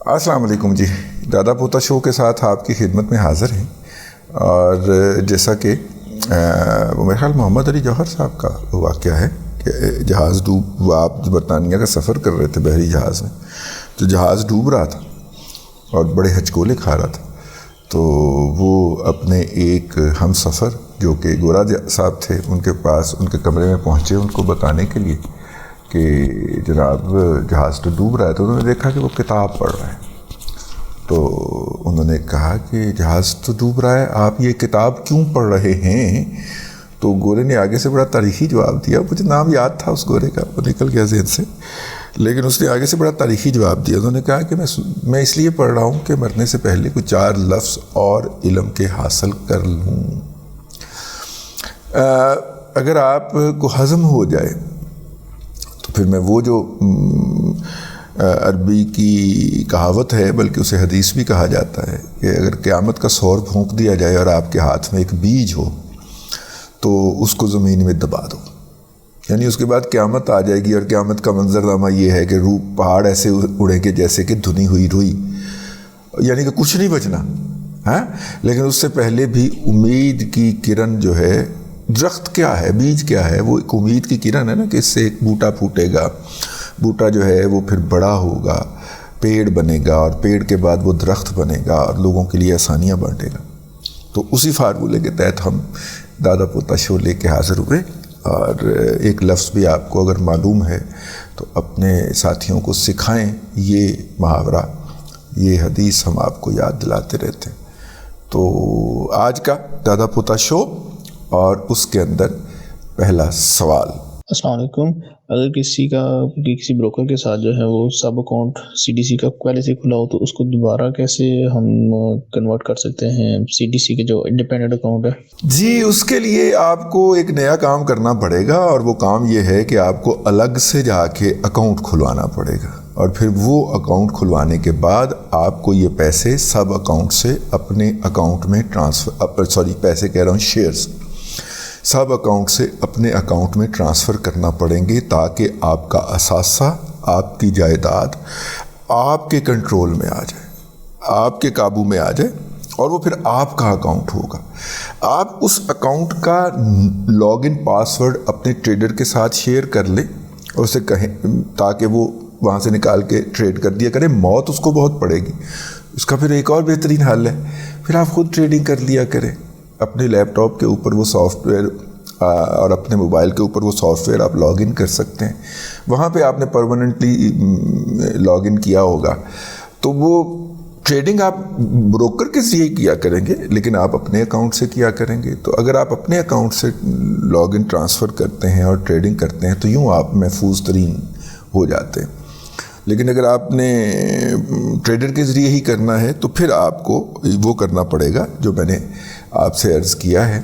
السلام علیکم جی، دادا پوتا شو کے ساتھ آپ کی خدمت میں حاضر ہیں. اور جیسا کہ وہ میرے خیال محمد علی جوہر صاحب کا واقعہ ہے کہ جہاز ڈوب، وہ آپ برطانیہ کا سفر کر رہے تھے بحری جہاز میں، تو جہاز ڈوب رہا تھا اور بڑے ہچکولے کھا رہا تھا. تو وہ اپنے ایک ہم سفر جو کہ گورا صاحب تھے ان کے پاس، ان کے کمرے میں پہنچے ان کو بتانے کے لیے کہ جناب جہاز تو ڈوب رہا ہے. تو انہوں نے دیکھا کہ وہ کتاب پڑھ رہے ہیں. تو انہوں نے کہا کہ جہاز تو ڈوب رہا ہے، آپ یہ کتاب کیوں پڑھ رہے ہیں؟ تو گورے نے آگے سے بڑا تاریخی جواب دیا. مجھے نام یاد تھا اس گورے کا، وہ نکل گیا ذہن سے، لیکن اس نے آگے سے بڑا تاریخی جواب دیا. انہوں نے کہا کہ میں اس لیے پڑھ رہا ہوں کہ مرنے سے پہلے کوئی 4 لفظ اور علم کے حاصل کر لوں. اگر آپ کو ہضم ہو جائے تو پھر میں وہ جو عربی کی کہاوت ہے، بلکہ اسے حدیث بھی کہا جاتا ہے کہ اگر قیامت کا سور پھونک دیا جائے اور آپ کے ہاتھ میں ایک بیج ہو تو اس کو زمین میں دبا دو. یعنی اس کے بعد قیامت آ جائے گی اور قیامت کا منظرنامہ یہ ہے کہ روح پہاڑ ایسے اڑیں گے جیسے کہ دھنی ہوئی روئی، یعنی کہ کچھ نہیں بچنا. لیکن اس سے پہلے بھی امید کی کرن جو ہے، درخت کیا ہے، بیج کیا ہے، وہ ایک امید کی کرن ہے نا کہ اس سے ایک بوٹا پھوٹے گا، بوٹا جو ہے وہ پھر بڑا ہوگا، پیڑ بنے گا، اور پیڑ کے بعد وہ درخت بنے گا اور لوگوں کے لیے آسانیاں بانٹے گا. تو اسی فارمولے کے تحت ہم دادا پوتا شو لے کے حاضر ہوئے. اور ایک لفظ بھی آپ کو اگر معلوم ہے تو اپنے ساتھیوں کو سکھائیں. یہ محاورہ، یہ حدیث ہم آپ کو یاد دلاتے رہتے ہیں. تو آج کا دادا پوتا شو اور اس کے اندر پہلا سوال. السلام علیکم. اگر کسی بروکر کے ساتھ جو ہے وہ سب اکاؤنٹ CDC کا پہلے سے کھلا ہو تو اس کو دوبارہ کیسے ہم کنورٹ کر سکتے ہیں CDC کے جو انڈیپینڈنٹ اکاؤنٹ ہے؟ جی، اس کے لیے آپ کو ایک نیا کام کرنا پڑے گا، اور وہ کام یہ ہے کہ آپ کو الگ سے جا کے اکاؤنٹ کھلوانا پڑے گا. اور پھر وہ اکاؤنٹ کھلوانے کے بعد آپ کو یہ پیسے سب اکاؤنٹ سے اپنے اکاؤنٹ میں پیسے کہہ رہا ہوں، شیئرز سب اکاؤنٹ سے اپنے اکاؤنٹ میں ٹرانسفر کرنا پڑیں گے، تاکہ آپ کا اثاثہ، آپ کی جائیداد آپ کے کنٹرول میں آ جائے، آپ کے قابو میں آ جائے، اور وہ پھر آپ کا اکاؤنٹ ہوگا. آپ اس اکاؤنٹ کا لاگ ان پاس ورڈ اپنے ٹریڈر کے ساتھ شیئر کر لیں اور اسے کہیں تاکہ وہ وہاں سے نکال کے ٹریڈ کر دیا کرے. موت اس کو بہت پڑے گی. اس کا پھر ایک اور بہترین حل ہے، پھر آپ خود ٹریڈنگ کر لیا کریں. اپنے لیپ ٹاپ کے اوپر وہ سافٹ ویئر اور اپنے موبائل کے اوپر وہ سافٹ ویئر آپ لاگ ان کر سکتے ہیں. وہاں پہ آپ نے پرماننٹلی لاگ ان کیا ہوگا، تو وہ ٹریڈنگ آپ بروکر کے ذریعے کیا کریں گے، لیکن آپ اپنے اکاؤنٹ سے کیا کریں گے. تو اگر آپ اپنے اکاؤنٹ سے لاگ ان ٹرانسفر کرتے ہیں اور ٹریڈنگ کرتے ہیں تو یوں آپ محفوظ ترین ہو جاتے ہیں. لیکن اگر آپ نے ٹریڈر کے ذریعے ہی کرنا ہے تو پھر آپ کو وہ کرنا پڑے گا جو میں نے آپ سے عرض کیا ہے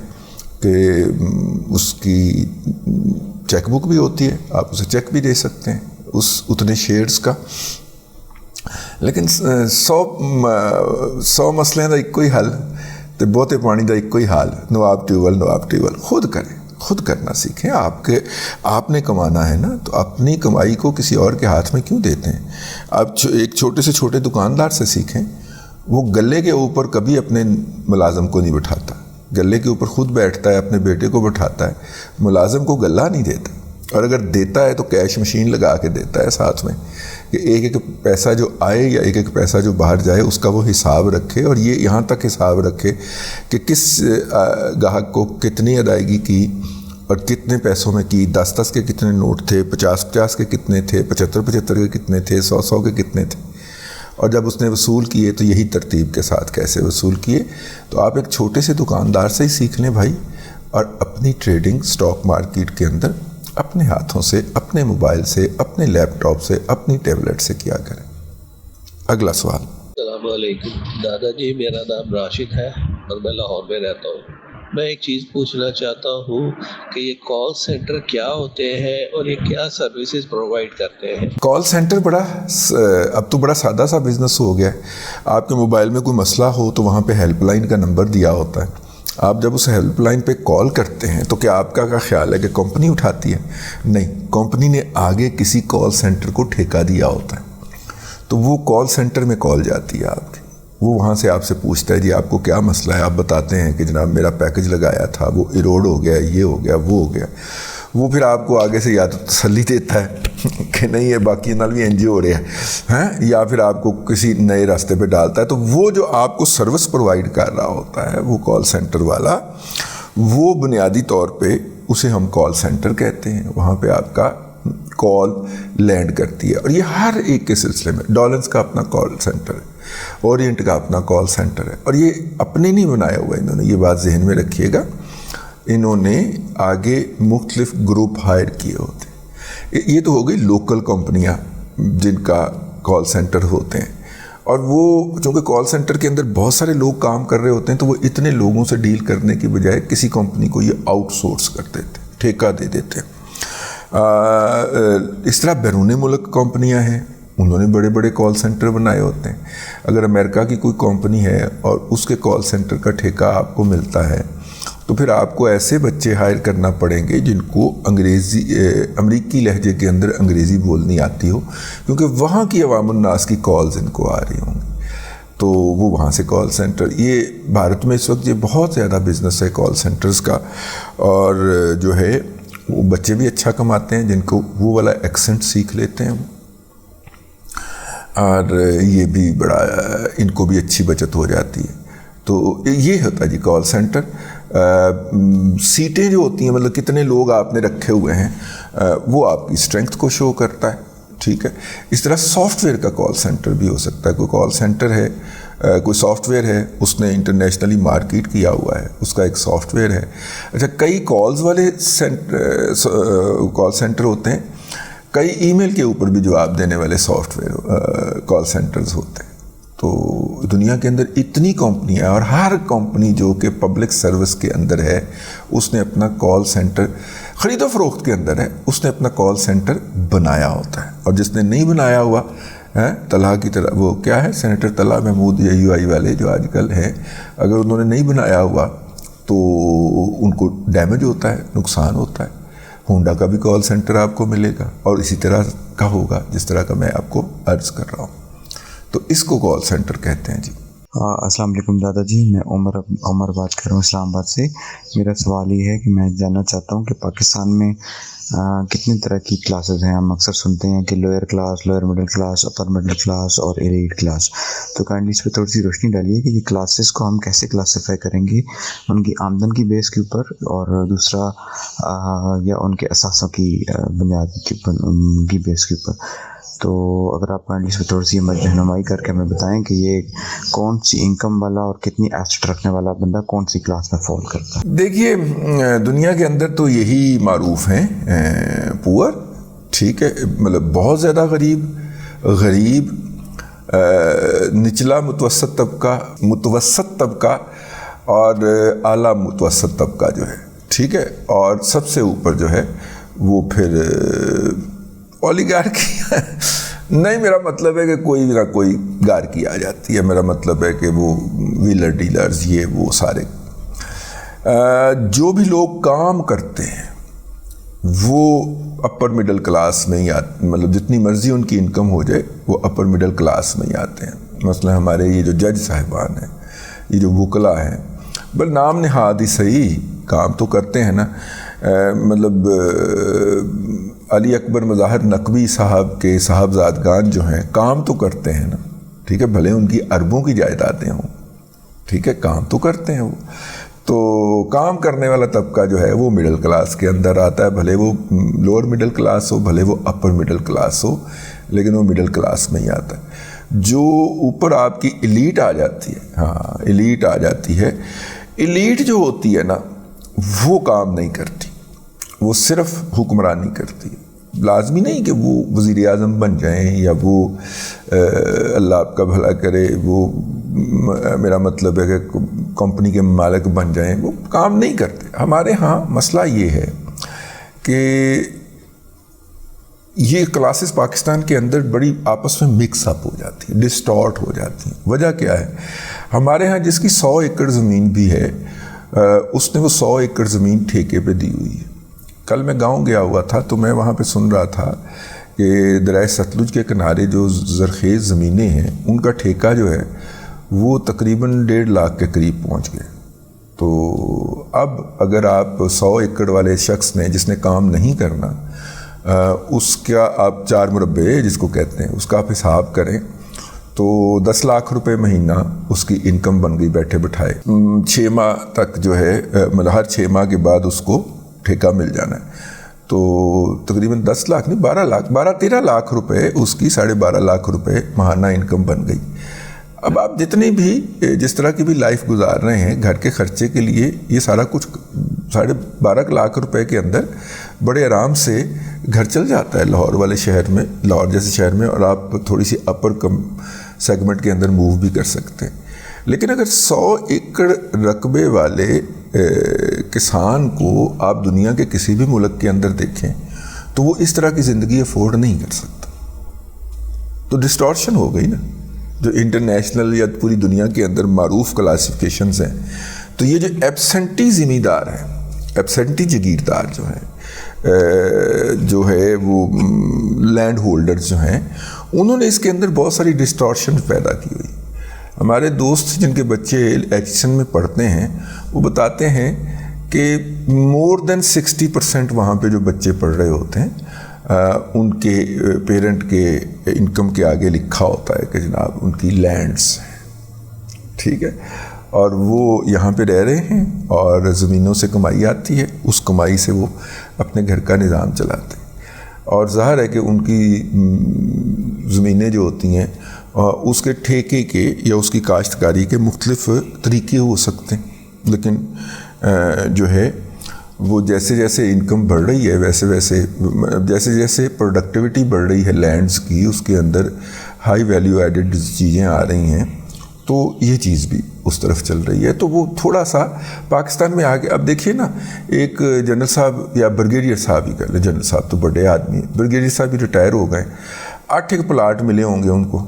کہ اس کی چیک بک بھی ہوتی ہے، آپ اسے چیک بھی دے سکتے ہیں اتنے شیئرز کا. لیکن 100 مسئلے کا ایک کوئی حل تو بہتے پانی کا ایک کوئی حال. نواب ٹیوبل خود کریں، خود کرنا سیکھیں. آپ نے کمانا ہے نا، تو اپنی کمائی کو کسی اور کے ہاتھ میں کیوں دیتے ہیں؟ آپ ایک چھوٹے سے چھوٹے دکاندار سے سیکھیں. وہ گلے کے اوپر کبھی اپنے ملازم کو نہیں بٹھاتا، گلے کے اوپر خود بیٹھتا ہے، اپنے بیٹے کو بٹھاتا ہے، ملازم کو گلہ نہیں دیتا. اور اگر دیتا ہے تو کیش مشین لگا کے دیتا ہے ساتھ میں، کہ ایک ایک پیسہ جو آئے یا ایک ایک پیسہ جو باہر جائے اس کا وہ حساب رکھے. اور یہ یہاں تک حساب رکھے کہ کس گاہک کو کتنی ادائیگی کی اور کتنے پیسوں میں کی. 10 کے کتنے نوٹ تھے، 50 کے کتنے تھے، 75 کے کتنے تھے، 100 کے کتنے تھے، اور جب اس نے وصول کیے تو یہی ترتیب کے ساتھ کیسے وصول کیے. تو آپ ایک چھوٹے سے دکاندار سے ہی سیکھ لیں بھائی، اور اپنی ٹریڈنگ سٹاک مارکیٹ کے اندر اپنے ہاتھوں سے، اپنے موبائل سے، اپنے لیپ ٹاپ سے، اپنی ٹیبلٹ سے کیا کریں. اگلا سوال. السلام علیکم دادا جی، میرا نام راشد ہے اور میں لاہور میں رہتا ہوں. میں ایک چیز پوچھنا چاہتا ہوں کہ یہ کال سینٹر کیا ہوتے ہیں اور یہ کیا سروسز پرووائڈ کرتے ہیں؟ کال سینٹر اب تو بڑا سادہ سا بزنس ہو گیا ہے. آپ کے موبائل میں کوئی مسئلہ ہو تو وہاں پہ ہیلپ لائن کا نمبر دیا ہوتا ہے. آپ جب اس ہیلپ لائن پہ کال کرتے ہیں تو کیا آپ کا خیال ہے کہ کمپنی اٹھاتی ہے؟ نہیں، کمپنی نے آگے کسی کال سینٹر کو ٹھیکہ دیا ہوتا ہے. تو وہ کال سینٹر میں کال جاتی ہے آپ کی، وہ وہاں سے آپ سے پوچھتا ہے جی آپ کو کیا مسئلہ ہے، آپ بتاتے ہیں کہ جناب میرا پیکج لگایا تھا وہ ایروڈ ہو گیا، یہ ہو گیا، وہ ہو گیا. وہ پھر آپ کو آگے سے یا تو تسلی دیتا ہے کہ نہیں یہ باقی نال بھی NGO ہو رہا ہے، یا پھر آپ کو کسی نئے راستے پہ ڈالتا ہے. تو وہ جو آپ کو سروس پرووائڈ کر رہا ہوتا ہے وہ کال سینٹر والا، وہ بنیادی طور پہ اسے ہم کال سینٹر کہتے ہیں. وہاں پہ آپ کا کال لینڈ کرتی ہے، اور یہ ہر ایک کے سلسلے میں ڈالنس کا اپنا کال سینٹر ہے، اورینٹ کا اپنا کال سینٹر ہے. اور یہ اپنے نہیں بنایا ہوا انہوں نے، یہ بات ذہن میں رکھیے گا. انہوں نے آگے مختلف گروپ ہائر کیے ہوتے ہیں. یہ تو ہو گئی لوکل کمپنیاں جن کا کال سینٹر ہوتے ہیں، اور وہ چونکہ کال سینٹر کے اندر بہت سارے لوگ کام کر رہے ہوتے ہیں تو وہ اتنے لوگوں سے ڈیل کرنے کی بجائے کسی کمپنی کو یہ آؤٹ سورس کر دیتے، ٹھیکہ دے دیتے ہیں. اس طرح بیرون ملک کمپنیاں ہیں، انہوں نے بڑے بڑے کال سینٹر بنائے ہوتے ہیں. اگر امریکہ کی کوئی کمپنی ہے اور اس کے کال سینٹر کا ٹھیکہ آپ کو ملتا ہے تو پھر آپ کو ایسے بچے ہائر کرنا پڑیں گے جن کو امریکی لہجے کے اندر انگریزی بولنی آتی ہو، کیونکہ وہاں کی عوام الناس کی کالز ان کو آ رہی ہوں گی. تو وہ وہاں سے کال سینٹر، یہ بھارت میں اس وقت یہ بہت زیادہ بزنس ہے کال سینٹرز کا، اور جو ہے وہ بچے بھی اچھا کماتے ہیں جن کو وہ والا ایکسنٹ سیکھ لیتے ہیں، اور یہ بھی بڑا ان کو بھی اچھی بچت ہو جاتی ہے. تو یہ ہوتا ہے جی کال سینٹر. سیٹیں جو ہوتی ہیں مطلب کتنے لوگ آپ نے رکھے ہوئے ہیں وہ آپ کی اسٹرینتھ کو شو کرتا ہے. ٹھیک ہے. اس طرح سافٹ ویئر کا کال سینٹر بھی ہو سکتا ہے. کوئی کال سینٹر ہے، کوئی سافٹ ویئر ہے، اس نے انٹرنیشنلی مارکیٹ کیا ہوا ہے، اس کا ایک سافٹ ویئر ہے. اچھا، کئی کالز والے کال سینٹر ہوتے ہیں، کئی ای میل کے اوپر بھی جواب دینے والے سافٹ ویئر کال سینٹرز ہوتے ہیں. تو دنیا کے اندر اتنی کمپنیاں ہیں، اور ہر کمپنی جو کہ پبلک سروس کے اندر ہے اس نے اپنا کال سینٹر، خرید و فروخت کے اندر ہے، اس نے اپنا کال سینٹر بنایا ہوتا ہے. اور جس نے نہیں بنایا ہوا طلحہ کی طرح، وہ کیا ہے سینیٹر طلحہ محمود UI والے جو آج کل ہیں، اگر انہوں نے نہیں بنایا ہوا تو ان کو ڈیمیج ہوتا ہے، نقصان ہوتا ہے. ہونڈا کا بھی کال سینٹر آپ کو ملے گا، اور اسی طرح کا ہوگا جس طرح کا میں آپ کو عرض کر رہا ہوں. تو اس کو کال سینٹر کہتے ہیں جی. السلام علیکم دادا جی، میں عمر بات کر رہا ہوں اسلام آباد سے. میرا سوال یہ ہے کہ میں جاننا چاہتا ہوں کہ پاکستان میں کتنی طرح کی کلاسز ہیں. ہم اکثر سنتے ہیں کہ lower class, lower middle class, upper middle class اور ایلیٹ کلاس. تو کائنڈلی اس پہ تھوڑی سی روشنی ڈالیے کہ یہ کلاسز کو ہم کیسے کلاسیفائی کریں گے، ان کی آمدن کی بیس کے اوپر، اور دوسرا یا ان کے اثاثوں کی بنیاد کی بیس کے اوپر. تو اگر آپ کائنڈلی اس پہ تھوڑی سی رہنمائی کر کے ہمیں بتائیں کہ یہ کون سی انکم والا اور کتنی ایسٹ رکھنے والا بندہ کون سی کلاس میں فال کرتا ہے. دیکھیے، دنیا کے اندر تو یہی معروف ہیں پور، ٹھیک ہے، مطلب بہت زیادہ غریب، نچلا متوسط طبقہ اور اعلیٰ متوسط طبقہ جو ہے، ٹھیک ہے، اور سب سے اوپر جو ہے وہ پھر اولیگارکی. نہیں، میرا مطلب ہے کہ کوئی نہ کوئی گارکی آ جاتی ہے. میرا مطلب ہے کہ وہ ویلر ڈیلرز، یہ وہ سارے جو بھی لوگ کام کرتے ہیں وہ اپر مڈل کلاس میں ہی آتے، مطلب جتنی مرضی ان کی انکم ہو جائے وہ اپر مڈل کلاس میں ہی آتے ہیں. مثلا ہمارے یہ جو جج صاحبان ہیں، یہ جو وکلا ہیں، بل نام نہاد ہی صحیح کام تو کرتے ہیں نا. مطلب علی اکبر مظاہر نقوی صاحب کے صاحبزادگان جو ہیں کام تو کرتے ہیں نا، ٹھیک ہے، بھلے ان کی اربوں کی جائیدادیں ہوں، ٹھیک ہے، کام تو کرتے ہیں وہ. تو کام کرنے والا طبقہ جو ہے وہ مڈل کلاس کے اندر آتا ہے، بھلے وہ لوور مڈل کلاس ہو، بھلے وہ اپر مڈل کلاس ہو، لیکن وہ مڈل کلاس میں ہی آتا ہے. جو اوپر آپ کی ایلیٹ آ جاتی ہے، ہاں ایلیٹ آ جاتی ہے، ایلیٹ جو ہوتی ہے نا وہ کام نہیں کرتی، وہ صرف حکمرانی کرتی ہے. لازمی نہیں کہ وہ وزیر اعظم بن جائیں یا وہ اللہ آپ کا بھلا کرے، وہ میرا مطلب ہے کہ کمپنی کے مالک بن جائیں، وہ کام نہیں کرتے. ہمارے ہاں مسئلہ یہ ہے کہ یہ کلاسز پاکستان کے اندر بڑی آپس میں مکس اپ ہو جاتی ہیں، ڈسٹارٹ ہو جاتی ہیں. وجہ کیا ہے؟ ہمارے ہاں جس کی 100 ایکڑ زمین بھی ہے، اس نے وہ 100 ایکڑ زمین ٹھیکے پہ دی ہوئی ہے. کل میں گاؤں گیا ہوا تھا تو میں وہاں پہ سن رہا تھا کہ کہ دریائے ستلج کے کنارے جو زرخیز زمینیں ہیں ان کا ٹھیکہ جو ہے وہ تقریباً 1.5 لاکھ کے قریب پہنچ گئے. تو اب اگر آپ 100 ایکڑ والے شخص نے جس نے کام نہیں کرنا اس کا آپ 4 مربع جس کو کہتے ہیں اس کا آپ حساب کریں تو 10 لاکھ روپے مہینہ اس کی انکم بن گئی بیٹھے بٹھائے. 6 ماہ تک جو ہے مطلب ہر 6 ماہ کے بعد اس کو ٹھیکہ مل جانا ہے. تو تقریباً 10 لاکھ نہیں 12 لاکھ روپے اس کی 12.5 لاکھ روپے ماہانہ انکم بن گئی. اب آپ جتنی بھی جس طرح کی بھی لائف گزار رہے ہیں گھر کے خرچے کے لیے یہ سارا کچھ 12.5 لاکھ روپے کے اندر بڑے آرام سے گھر چل جاتا ہے لاہور والے شہر میں، لاہور جیسے شہر میں، اور آپ تھوڑی سی اپر کم سیگمنٹ کے اندر موو بھی کر سکتے ہیں. لیکن اگر 100 ایکڑ رقبے والے کسان کو آپ دنیا کے کسی بھی ملک کے اندر دیکھیں تو وہ اس طرح کی زندگی افورڈ نہیں کر سکتا. تو ڈسٹورشن ہو گئی نا جو انٹرنیشنل یا پوری دنیا کے اندر معروف کلاسیفیکیشنز ہیں. تو یہ جو ایبسنٹی زمیندار ہیں، ایبسنٹی جگیردار جو ہیں، جو ہے وہ لینڈ ہولڈرز جو ہیں، انہوں نے اس کے اندر بہت ساری ڈسٹورشن پیدا کی ہوئی. ہمارے دوست جن کے بچے ایچ میں پڑھتے ہیں وہ بتاتے ہیں کہ مور دین 60% وہاں پہ جو بچے پڑھ رہے ہوتے ہیں ان کے پیرنٹ کے انکم کے آگے لکھا ہوتا ہے کہ جناب ان کی لینڈز ہیں، ٹھیک ہے، اور وہ یہاں پہ رہ رہے ہیں اور زمینوں سے کمائی آتی ہے، اس کمائی سے وہ اپنے گھر کا نظام چلاتے ہیں. اور ظاہر ہے کہ ان کی زمینیں جو ہوتی ہیں اس کے ٹھیکے کے یا اس کی کاشتکاری کے مختلف طریقے ہو سکتے ہیں، لیکن جو ہے وہ جیسے جیسے انکم بڑھ رہی ہے جیسے جیسے پروڈکٹیوٹی بڑھ رہی ہے لینڈز کی، اس کے اندر ہائی ویلیو ایڈڈ چیزیں آ رہی ہیں تو یہ چیز بھی اس طرف چل رہی ہے. تو وہ تھوڑا سا پاکستان میں آگے اب دیکھیے نا، ایک جنرل صاحب یا بریگیڈیئر صاحب ہی کر لیں، جنرل صاحب تو بڑے آدمی ہیں، بریگیڈیئر صاحب بھی ریٹائر ہو گئے، 8 ایک پلاٹ ملے ہوں گے ان کو،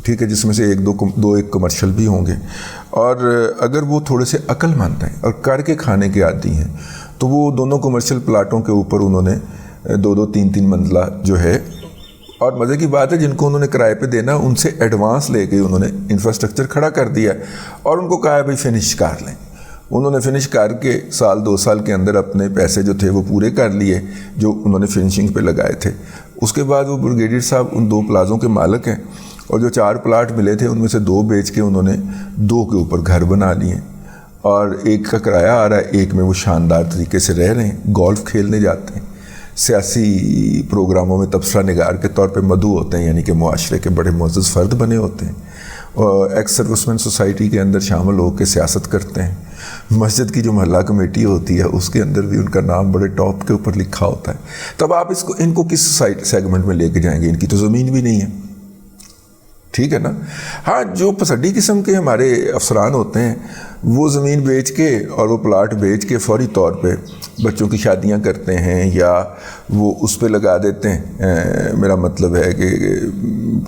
ٹھیک ہے، جس میں سے ایک کمرشل بھی ہوں گے. اور اگر وہ تھوڑے سے عقل مند ہیں اور کر کے کھانے کے عادی ہیں تو وہ دونوں کمرشل پلاٹوں کے اوپر انہوں نے 2 3 منزلہ جو ہے، اور مزے کی بات ہے جن کو انہوں نے کرائے پہ دینا ان سے ایڈوانس لے کے انہوں نے انفراسٹرکچر کھڑا کر دیا اور ان کو کہا ہے بھائی فنش کر لیں. انہوں نے فنش کر کے 2 سال کے اندر اپنے پیسے جو تھے وہ پورے کر لیے جو انہوں نے فنشنگ پہ لگائے تھے. اس کے بعد وہ بریگیڈیئر صاحب ان 2 پلازوں کے مالک ہیں اور جو 4 پلاٹ ملے تھے ان میں سے 2 بیچ کے انہوں نے 2 کے اوپر گھر بنا لیے اور ایک کا کرایہ آ رہا ہے، ایک میں وہ شاندار طریقے سے رہ رہے ہیں، گولف کھیلنے جاتے ہیں، سیاسی پروگراموں میں تبصرہ نگار کے طور پہ مدعو ہوتے ہیں، یعنی کہ معاشرے کے بڑے معزز فرد بنے ہوتے ہیں، اور ایکس سروسمین سوسائٹی کے اندر شامل ہو کے سیاست کرتے ہیں. مسجد کی جو محلہ کمیٹی ہوتی ہے اس کے اندر بھی ان کا نام بڑے ٹاپ کے اوپر لکھا ہوتا ہے. تب آپ ان کو کس سیگمنٹ میں لے کے جائیں گے؟ ان کی تو زمین بھی نہیں ہے، ٹھیک ہے نا. ہاں جو پسڈی قسم کے ہمارے افسران ہوتے ہیں وہ زمین بیچ کے اور وہ پلاٹ بیچ کے فوری طور پہ بچوں کی شادیاں کرتے ہیں یا وہ اس پہ لگا دیتے ہیں. میرا مطلب ہے کہ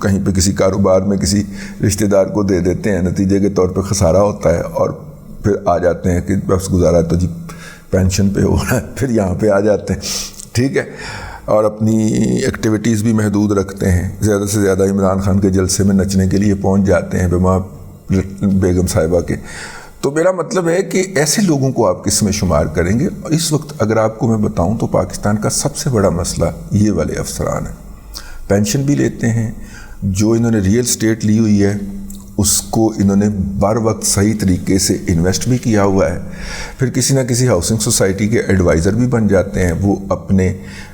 کہیں پہ کسی کاروبار میں کسی رشتہ دار کو دے دیتے ہیں، نتیجے کے طور پہ خسارہ ہوتا ہے اور پھر آ جاتے ہیں کہ بس گزارا تو جی پینشن پہ ہو رہا ہے، پھر یہاں پہ آ جاتے ہیں، ٹھیک ہے، اور اپنی ایکٹیویٹیز بھی محدود رکھتے ہیں. زیادہ سے زیادہ عمران خان کے جلسے میں نچنے کے لیے پہنچ جاتے ہیں بیما بیگم صاحبہ کے. تو میرا مطلب ہے کہ ایسے لوگوں کو آپ کس میں شمار کریں گے؟ اس وقت اگر آپ کو میں بتاؤں تو پاکستان کا سب سے بڑا مسئلہ یہ والے افسران ہیں. پینشن بھی لیتے ہیں، جو انہوں نے ریئل اسٹیٹ لی ہوئی ہے اس کو انہوں نے بر وقت صحیح طریقے سے انویسٹ بھی کیا ہوا ہے، پھر کسی نہ کسی ہاؤسنگ سوسائٹی کے ایڈوائزر بھی بن جاتے ہیں. وہ اپنے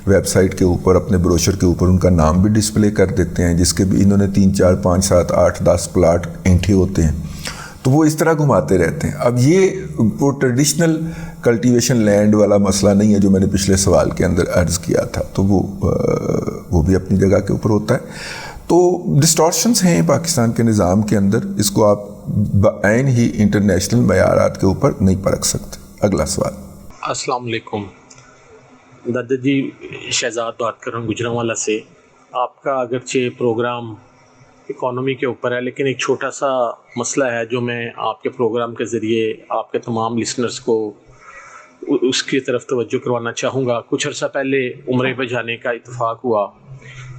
ویب سائٹ کے اوپر اپنے بروشر کے اوپر ان کا نام بھی ڈسپلے کر دیتے ہیں، جس کے بھی انہوں نے 3 4 5 7 8 10 پلاٹ اینٹھے ہوتے ہیں، تو وہ اس طرح گھماتے رہتے ہیں. اب یہ وہ ٹریڈیشنل کلٹیویشن لینڈ والا مسئلہ نہیں ہے جو میں نے پچھلے سوال کے اندر عرض کیا تھا، تو وہ بھی اپنی جگہ کے اوپر ہوتا ہے. تو ڈسٹورشنز ہیں پاکستان کے نظام کے اندر، اس کو آپ بعین ہی انٹرنیشنل معیارات کے اوپر نہیں پرکھ سکتے. اگلا سوال. السلام علیکم دادا جی، شہزاد بات کر رہا ہوں گجرانوالہ سے. آپ کا اگرچہ پروگرام اکانومی کے اوپر ہے لیکن ایک چھوٹا سا مسئلہ ہے جو میں آپ کے پروگرام کے ذریعے آپ کے تمام لسنرز کو اس کی طرف توجہ کروانا چاہوں گا. کچھ عرصہ پہلے عمرے پہ جانے کا اتفاق ہوا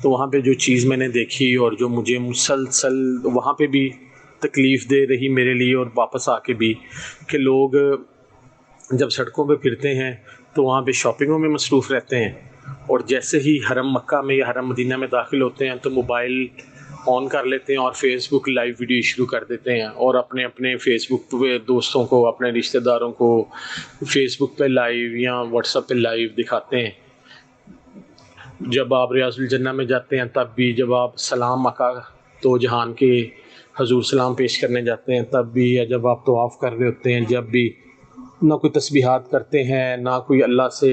تو وہاں پہ جو چیز میں نے دیکھی اور جو مجھے مسلسل وہاں پہ بھی تکلیف دے رہی میرے لیے اور واپس آ کے بھی, کہ لوگ جب سڑکوں پہ پھرتے ہیں تو وہاں پہ شاپنگوں میں مصروف رہتے ہیں, اور جیسے ہی حرم مکہ میں یا حرم مدینہ میں داخل ہوتے ہیں تو موبائل آن کر لیتے ہیں اور فیس بک لائیو ویڈیو شروع کر دیتے ہیں, اور اپنے فیس بک پہ دوستوں کو, اپنے رشتہ داروں کو فیس بک پہ لائیو یا واٹس ایپ پہ لائیو دکھاتے ہیں. جب آپ ریاض الجنہ میں جاتے ہیں تب بھی, جب آپ سلام آقا دو جہان کے حضور سلام پیش کرنے جاتے ہیں تب بھی, یا جب آپ طواف کر رہے ہوتے ہیں جب بھی, نہ کوئی تسبیحات کرتے ہیں نہ کوئی اللہ سے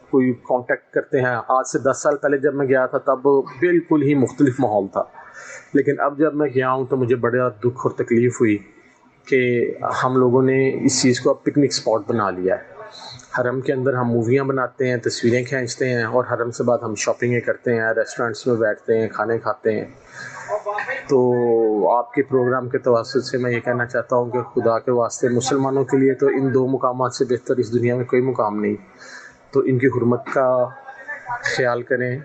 کوئی کانٹیکٹ کرتے ہیں. آج سے 10 سال پہلے جب میں گیا تھا تب بالکل ہی مختلف ماحول تھا, لیکن اب جب میں گیا ہوں تو مجھے بڑا دکھ اور تکلیف ہوئی کہ ہم لوگوں نے اس چیز کو اب پکنک اسپاٹ بنا لیا ہے. حرم کے اندر ہم موویاں بناتے ہیں, تصویریں کھینچتے ہیں, اور حرم سے بعد ہم شاپنگیں کرتے ہیں, ریسٹورنٹس میں بیٹھتے ہیں, کھانے کھاتے ہیں. تو آپ کے پروگرام کے توسط سے میں یہ کہنا چاہتا ہوں کہ خدا کے واسطے مسلمانوں کے لیے تو ان 2 مقامات سے بہتر اس دنیا میں کوئی مقام نہیں, تو ان کی حرمت کا خیال کریں,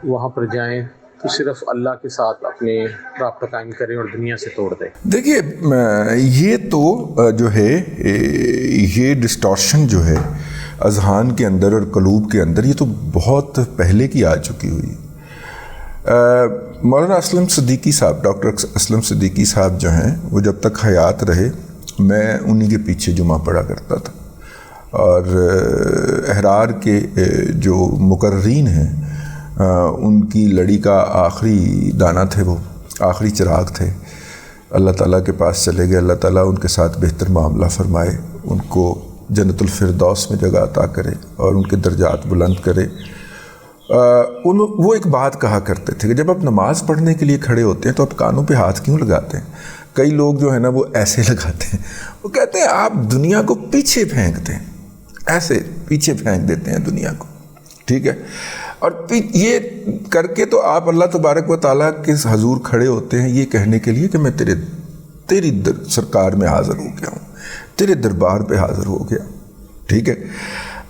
وہاں پر جائیں تو صرف اللہ کے ساتھ اپنے رابطہ قائم کریں اور دنیا سے توڑ دیں. دیکھیے یہ تو جو ہے یہ ڈسٹورشن جو ہے اذہان کے اندر اور قلوب کے اندر, یہ تو بہت پہلے کی آ چکی ہوئی. مولانا اسلم صدیقی صاحب, ڈاکٹر اسلم صدیقی صاحب جو ہیں وہ جب تک حیات رہے میں انہی کے پیچھے جمعہ پڑھا کرتا تھا, اور احرار کے جو مقررین ہیں ان کی لڑی کا آخری دانہ تھے, وہ آخری چراغ تھے. اللہ تعالیٰ کے پاس چلے گئے, اللہ تعالیٰ ان کے ساتھ بہتر معاملہ فرمائے, ان کو جنت الفردوس میں جگہ عطا کرے اور ان کے درجات بلند کرے. وہ ایک بات کہا کرتے تھے کہ جب آپ نماز پڑھنے کے لیے کھڑے ہوتے ہیں تو آپ کانوں پہ ہاتھ کیوں لگاتے ہیں؟ کئی لوگ جو ہے نا وہ ایسے لگاتے ہیں, وہ کہتے ہیں آپ دنیا کو پیچھے پھینکتے ہیں, ایسے پیچھے پھینک دیتے ہیں دنیا کو, ٹھیک ہے. اور یہ کر کے تو آپ اللہ تبارک و تعالیٰ کے حضور کھڑے ہوتے ہیں یہ کہنے کے لیے کہ میں تیری سرکار میں حاضر ہو گیا ہوں, تیرے دربار پہ حاضر ہو گیا, ٹھیک ہے.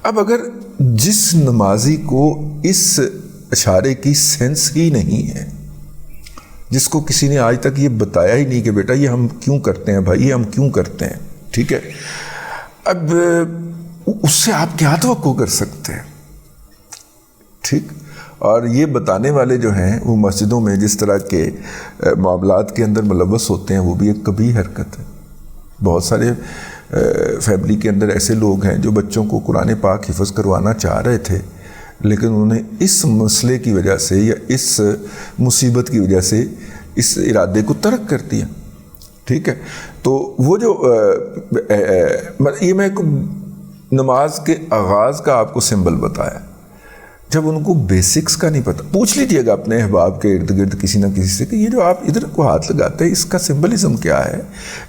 اب اگر جس نمازی کو اس اشارے کی سینس ہی نہیں ہے, جس کو کسی نے آج تک یہ بتایا ہی نہیں کہ بیٹا یہ ہم کیوں کرتے ہیں بھائی, یہ ہم کیوں کرتے ہیں, ٹھیک ہے, اب اس سے آپ کیا توقع کر سکتے ہیں, ٹھیک. اور یہ بتانے والے جو ہیں وہ مسجدوں میں جس طرح کے معاملات کے اندر ملوث ہوتے ہیں وہ بھی ایک کبیح حرکت ہے. بہت سارے فیملی کے اندر ایسے لوگ ہیں جو بچوں کو قرآن پاک حفظ کروانا چاہ رہے تھے, لیکن انہوں نے اس مسئلے کی وجہ سے یا اس مصیبت کی وجہ سے اس ارادے کو ترک کر دیا, ٹھیک ہے. تو وہ جو یہ میں نماز کے آغاز کا آپ کو سمبل بتایا, جب ان کو بیسکس کا نہیں پتہ, پوچھ لیجئے گا اپنے احباب کے ارد گرد کسی نہ کسی سے کہ یہ جو آپ ادھر کو ہاتھ لگاتے ہیں اس کا سمبلزم کیا ہے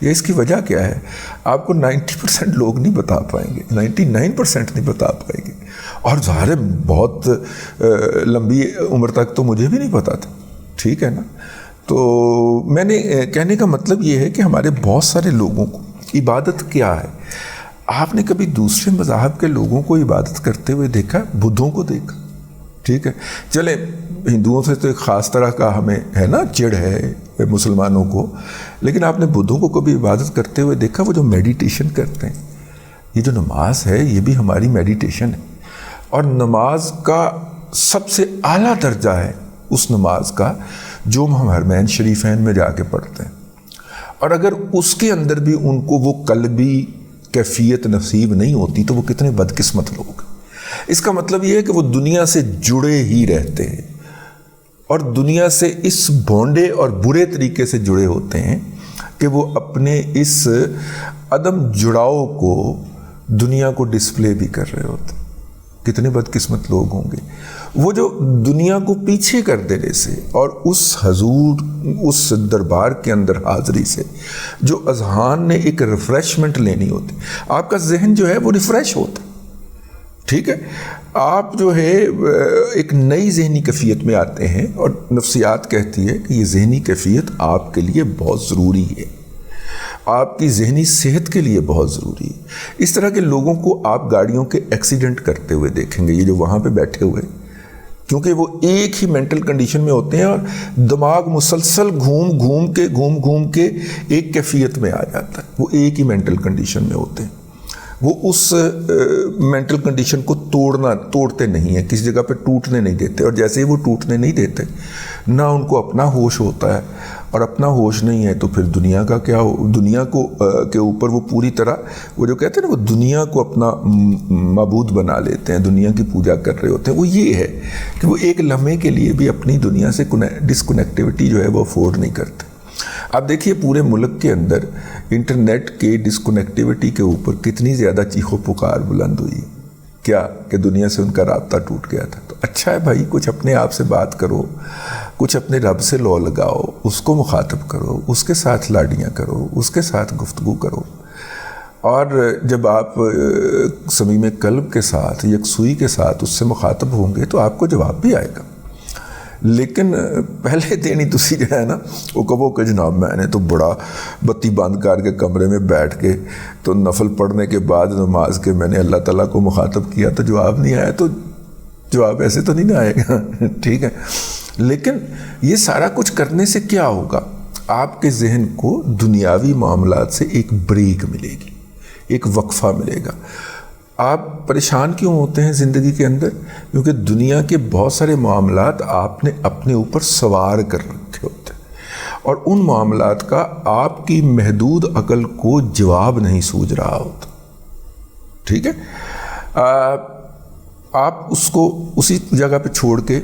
یا اس کی وجہ کیا ہے. آپ کو 90% لوگ نہیں بتا پائیں گے, 99% نہیں بتا پائیں گے, اور ظاہر بہت لمبی عمر تک تو مجھے بھی نہیں پتا تھا, ٹھیک ہے نا. تو میں نے کہنے کا مطلب یہ ہے کہ ہمارے بہت سارے لوگوں کو عبادت کیا ہے. آپ نے کبھی دوسرے مذاہب کے لوگوں کو عبادت کرتے ہوئے دیکھا؟ بدھوں کو دیکھا, ٹھیک ہے. چلے ہندوؤں سے تو ایک خاص طرح کا ہمیں ہے نا چڑ ہے مسلمانوں کو, لیکن آپ نے بدھوں کو کبھی عبادت کرتے ہوئے دیکھا؟ وہ جو میڈیٹیشن کرتے ہیں, یہ جو نماز ہے یہ بھی ہماری میڈیٹیشن ہے, اور نماز کا سب سے اعلیٰ درجہ ہے اس نماز کا جو ہم حرمین شریفین میں جا کے پڑھتے ہیں. اور اگر اس کے اندر بھی ان کو وہ قلبی کیفیت نصیب نہیں ہوتی تو وہ کتنے بدقسمت لوگ. اس کا مطلب یہ ہے کہ وہ دنیا سے جڑے ہی رہتے ہیں, اور دنیا سے اس بھونڈے اور برے طریقے سے جڑے ہوتے ہیں کہ وہ اپنے اس عدم جڑاؤ کو دنیا کو ڈسپلے بھی کر رہے ہوتے ہیں. کتنے بدقسمت لوگ ہوں گے وہ جو دنیا کو پیچھے کر دینے سے اور اس حضور اس دربار کے اندر حاضری سے جو اذہان نے ایک ریفریشمنٹ لینی ہوتی, آپ کا ذہن جو ہے وہ ریفریش ہوتا, ٹھیک ہے. آپ جو ہے ایک نئی ذہنی کیفیت میں آتے ہیں, اور نفسیات کہتی ہے کہ یہ ذہنی کیفیت آپ کے لیے بہت ضروری ہے. آپ کی ذہنی صحت کے لیے بہت ضروری ہے۔ اس طرح کے لوگوں کو آپ گاڑیوں کے ایکسیڈنٹ کرتے ہوئے دیکھیں گے، یہ جو وہاں پہ بیٹھے ہوئے، کیونکہ وہ ایک ہی مینٹل کنڈیشن میں ہوتے ہیں اور دماغ مسلسل گھوم گھوم کے ایک کیفیت میں آ جاتا ہے، وہ ایک ہی مینٹل کنڈیشن میں ہوتے ہیں، وہ اس مینٹل کنڈیشن کو توڑتے نہیں ہیں، کسی جگہ پہ ٹوٹنے نہیں دیتے، اور جیسے ہی وہ ٹوٹنے نہیں دیتے، نہ ان کو اپنا ہوش ہوتا ہے، اور اپنا ہوش نہیں ہے تو پھر دنیا کا کیا دنیا کو کے اوپر وہ پوری طرح وہ جو کہتے ہیں نا، وہ دنیا کو اپنا معبود بنا لیتے ہیں، دنیا کی پوجا کر رہے ہوتے ہیں۔ وہ یہ ہے کہ وہ ایک لمحے کے لیے بھی اپنی دنیا سے ڈسکنیکٹیوٹی جو ہے وہ افورڈ نہیں کرتے۔ آپ دیکھیے پورے ملک کے اندر انٹرنیٹ کے ڈسکنیکٹیوٹی کے اوپر کتنی زیادہ چیخ و پکار بلند ہوئی، کیا کہ دنیا سے ان کا رابطہ ٹوٹ گیا تھا۔ تو اچھا ہے بھائی، کچھ اپنے آپ سے بات کرو، کچھ اپنے رب سے لو لگاؤ، اس کو مخاطب کرو، اس کے ساتھ لاڈیاں کرو، اس کے ساتھ گفتگو کرو، اور جب آپ صمیم قلب کے ساتھ، یکسوئی کے ساتھ اس سے مخاطب ہوں گے تو آپ کو جواب بھی آئے گا۔ لیکن پہلے دن ہی تسی جو ہے نا وہ کہو کہ جناب میں نے تو بڑا بتی بند کر کے کمرے میں بیٹھ کے تو نفل پڑھنے کے بعد نماز کے میں نے اللہ تعالیٰ کو مخاطب کیا تو جواب نہیں آیا، تو جواب ایسے تو نہیں آئے گا، ٹھیک ہے۔ لیکن یہ سارا کچھ کرنے سے کیا ہوگا؟ آپ کے ذہن کو دنیاوی معاملات سے ایک بریک ملے گی، ایک وقفہ ملے گا۔ آپ پریشان کیوں ہوتے ہیں زندگی کے اندر؟ کیونکہ دنیا کے بہت سارے معاملات آپ نے اپنے اوپر سوار کر رکھے ہوتے ہیں، اور ان معاملات کا آپ کی محدود عقل کو جواب نہیں سوجھ رہا ہوتا، ٹھیک ہے۔ آپ اس کو اسی جگہ پہ چھوڑ کے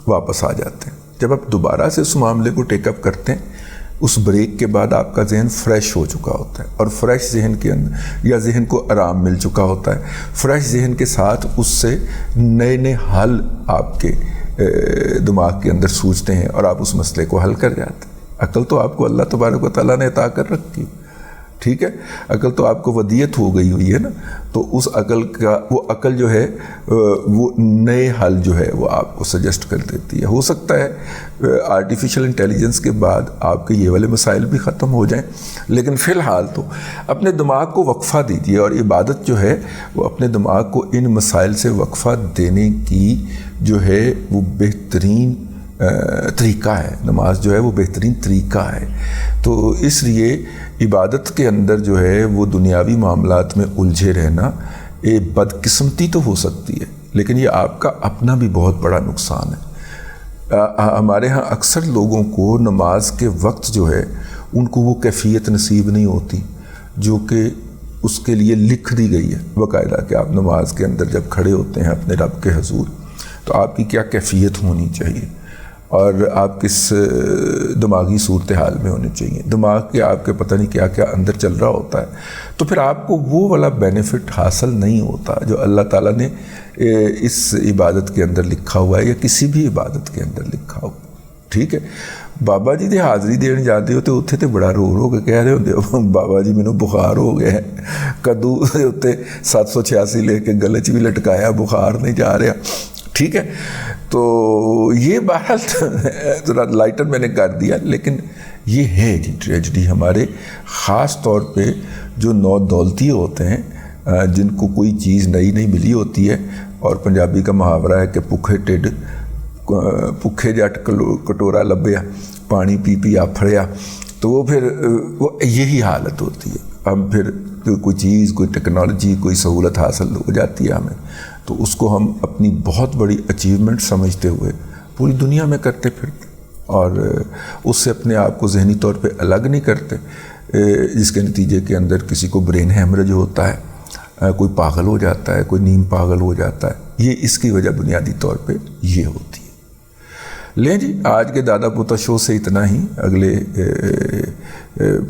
واپس آ جاتے ہیں۔ جب آپ دوبارہ سے اس معاملے کو ٹیک اپ کرتے ہیں، اس بریک کے بعد آپ کا ذہن فریش ہو چکا ہوتا ہے، اور فریش ذہن کے اندر یا ذہن کو آرام مل چکا ہوتا ہے، فریش ذہن کے ساتھ اس سے نئے حل آپ کے دماغ کے اندر سوچتے ہیں اور آپ اس مسئلے کو حل کر جاتے ہیں۔ عقل تو آپ کو اللہ تبارک و تعالیٰ نے عطا کر رکھی، ٹھیک ہے، عقل تو آپ کو ودیت ہو گئی ہوئی ہے نا، تو اس عقل کا وہ عقل جو ہے وہ نئے حل جو ہے وہ آپ کو سجیسٹ کر دیتی ہے۔ ہو سکتا ہے آرٹیفیشل انٹیلیجنس کے بعد آپ کے یہ والے مسائل بھی ختم ہو جائیں، لیکن فی الحال تو اپنے دماغ کو وقفہ دیجیے، اور عبادت جو ہے وہ اپنے دماغ کو ان مسائل سے وقفہ دینے کی جو ہے وہ بہترین طریقہ ہے۔ نماز جو ہے وہ بہترین طریقہ ہے، تو اس لیے عبادت کے اندر جو ہے وہ دنیاوی معاملات میں الجھے رہنا ایک بدقسمتی تو ہو سکتی ہے، لیکن یہ آپ کا اپنا بھی بہت بڑا نقصان ہے۔ ہمارے ہاں اکثر لوگوں کو نماز کے وقت جو ہے ان کو وہ کیفیت نصیب نہیں ہوتی جو کہ اس کے لیے لکھ دی گئی ہے باقاعدہ، کہ آپ نماز کے اندر جب کھڑے ہوتے ہیں اپنے رب کے حضور تو آپ کی کیا کیفیت ہونی چاہیے، اور آپ کس دماغی صورتحال میں ہونے چاہیے، دماغ کے آپ کے پتہ نہیں کیا کیا اندر چل رہا ہوتا ہے، تو پھر آپ کو وہ والا بینیفٹ حاصل نہیں ہوتا جو اللہ تعالیٰ نے اس عبادت کے اندر لکھا ہوا ہے، یا کسی بھی عبادت کے اندر لکھا ہوا، ٹھیک ہے۔ بابا جی دے حاضری دین جاتے ہو تو اتنے تو بڑا رو کے کہہ رہے ہوتے بابا جی مینوں بخار ہو گیا ہے، کدو اتنے 786 لے کے گلے چ بھی لٹکایا، بخار نہیں جا رہا، ٹھیک ہے۔ تو یہ بہرحال ذرا لائٹر میں نے کر دیا، لیکن یہ ہے جی ٹریجڈی ہمارے، خاص طور پہ جو نو دولتی ہوتے ہیں جن کو کوئی چیز نئی ملی ہوتی ہے، اور پنجابی کا محاورہ ہے کہ بھوکے ٹھڈ بھوکے جٹ کٹورا لبیا، پانی پی پی آفڑیا، تو وہ پھر وہ یہی حالت ہوتی ہے۔ ہم پھر کوئی چیز، کوئی ٹیکنالوجی، کوئی سہولت حاصل ہو جاتی ہے ہمیں، تو اس کو ہم اپنی بہت بڑی اچیومنٹ سمجھتے ہوئے پوری دنیا میں کرتے پھرتے، اور اس سے اپنے آپ کو ذہنی طور پہ الگ نہیں کرتے، جس کے نتیجے کے اندر کسی کو برین ہیمریج ہوتا ہے، کوئی پاگل ہو جاتا ہے، کوئی نیم پاگل ہو جاتا ہے۔ یہ اس کی وجہ بنیادی طور پہ یہ ہوتی ہے۔ لیں جی، آج کے دادا پوتا شو سے اتنا ہی، اگلے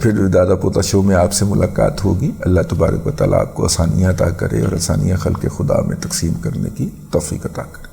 پھر دادا پوتا شو میں آپ سے ملاقات ہوگی۔ اللہ تبارک و تعالیٰ آپ کو آسانیاں عطا کرے، اور آسانیاں خلق خدا میں تقسیم کرنے کی توفیق عطا کرے۔